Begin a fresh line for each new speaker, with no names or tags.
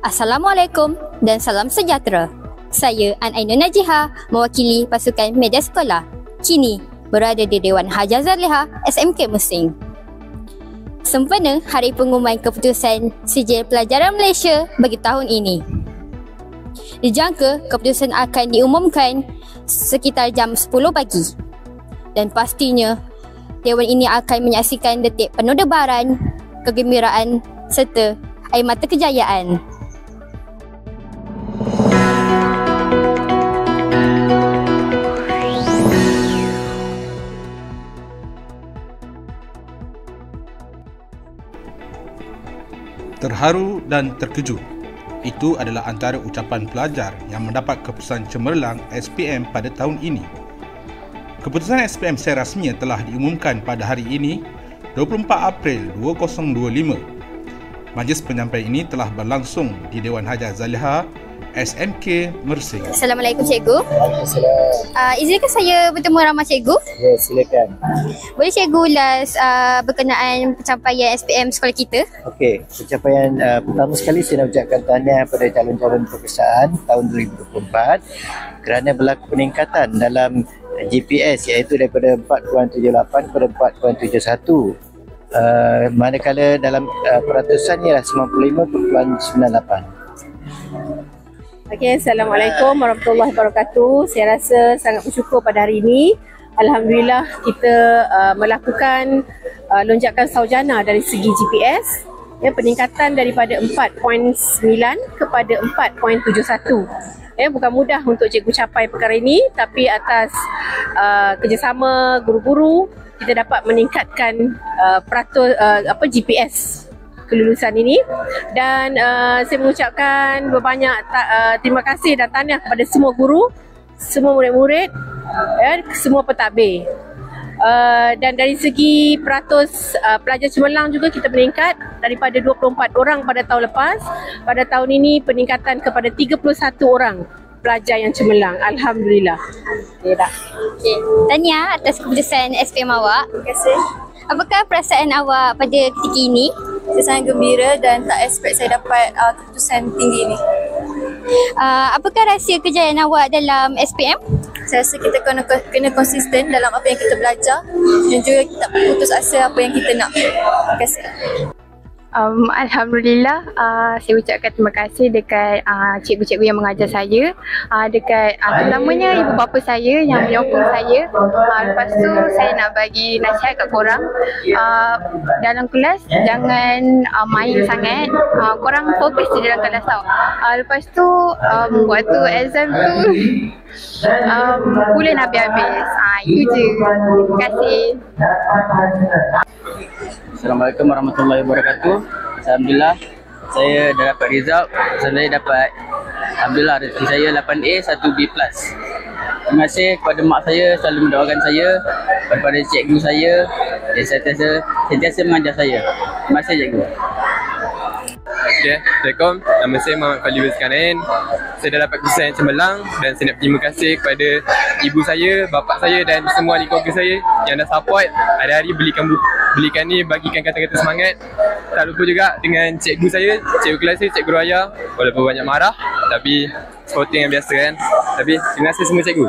Assalamualaikum dan salam sejahtera. Saya Ainun Najihah, mewakili pasukan media sekolah. Kini berada di Dewan Haja Zaliha SMK Mersing. Sempena hari pengumuman keputusan Sijil Pelajaran Malaysia bagi tahun ini. Dijangka keputusan akan diumumkan sekitar jam 10 pagi. Dan pastinya Dewan ini akan menyaksikan detik penuh debaran, kegembiraan serta air mata kejayaan.
Terharu dan terkejut. Itu adalah antara ucapan pelajar yang mendapat keputusan cemerlang SPM pada tahun ini. Keputusan SPM secara rasmi telah diumumkan pada hari ini, 24 April 2025. Majlis penyampaian ini telah berlangsung di Dewan Haja Zaliha SMK Mersing.
Assalamualaikum cikgu. Izinkan saya bertemu ramah cikgu?
Ya, silakan.
Boleh cikgu ulas berkenaan pencapaian SPM sekolah kita?
Okey, pencapaian pertama sekali saya nak ucapkan tahniah kepada calon-calon peperiksaan tahun 2024 kerana berlaku peningkatan dalam GPS iaitu daripada 4.78 kepada 4.71. Manakala dalam peratusan ialah 95.98.
Okey, Assalamualaikum warahmatullahi wabarakatuh. Saya rasa sangat bersyukur pada hari ini. Alhamdulillah kita melakukan lonjakan sarjana dari segi GPS. Ya, peningkatan daripada 4.9 kepada 4.71. Ya, bukan mudah untuk cikgu capai perkara ini, tapi atas kerjasama guru-guru kita dapat meningkatkan GPS kelulusan ini. Dan saya mengucapkan berbanyak terima kasih dan tahniah kepada semua guru, semua murid-murid, semua pentadbir. Dan dari segi peratus pelajar cemerlang juga kita meningkat daripada 24 orang pada tahun lepas. Pada tahun ini peningkatan kepada 31 orang pelajar yang cemerlang. Alhamdulillah. Okay, dah.
Okay. Tahniah atas keputusan SPM awak.
Terima kasih.
Apakah perasaan awak pada ketika ini?
Saya sangat gembira dan tak expect saya dapat keputusan tinggi ini.
Apakah rahsia kejayaan awak dalam SPM?
Saya rasa kita kena konsisten dalam apa yang kita belajar dan juga kita putus asa apa yang kita nak. Terima kasih.
Alhamdulillah, saya ucapkan terima kasih dekat cikgu-cikgu yang mengajar saya, dekat terutamanya ibu bapa saya yang menyokong saya. Lepas tu saya nak bagi nasihat kat korang, dalam kelas jangan main sangat, korang fokus je dalam kelas tau. Lepas tu waktu exam tu boleh nak habis-habis. Itu je. Terima kasih.
Assalamualaikum warahmatullahi wabarakatuh. Alhamdulillah saya dah dapat result. Saya dapat, alhamdulillah, rezeki saya 8A 1B+. Terima kasih kepada mak saya selalu mendoakan saya, kepada cikgu saya yang sentiasa mengajar saya. Terima kasih cikgu.
Okay, Assalamualaikum. Nama saya Muhammad Fadli Rizkanain. Saya dah dapat keputusan yang cemerlang dan saya nak berterima kasih kepada ibu saya, bapa saya dan semua ahli keluarga saya yang dah support hari-hari belikan ni, bagikan kata-kata semangat. Tak lupa juga dengan cikgu saya, cikgu kelas saya, cikgu Raya. Walaupun banyak marah tapi supporting yang biasa kan. Tapi terima kasih semua cikgu.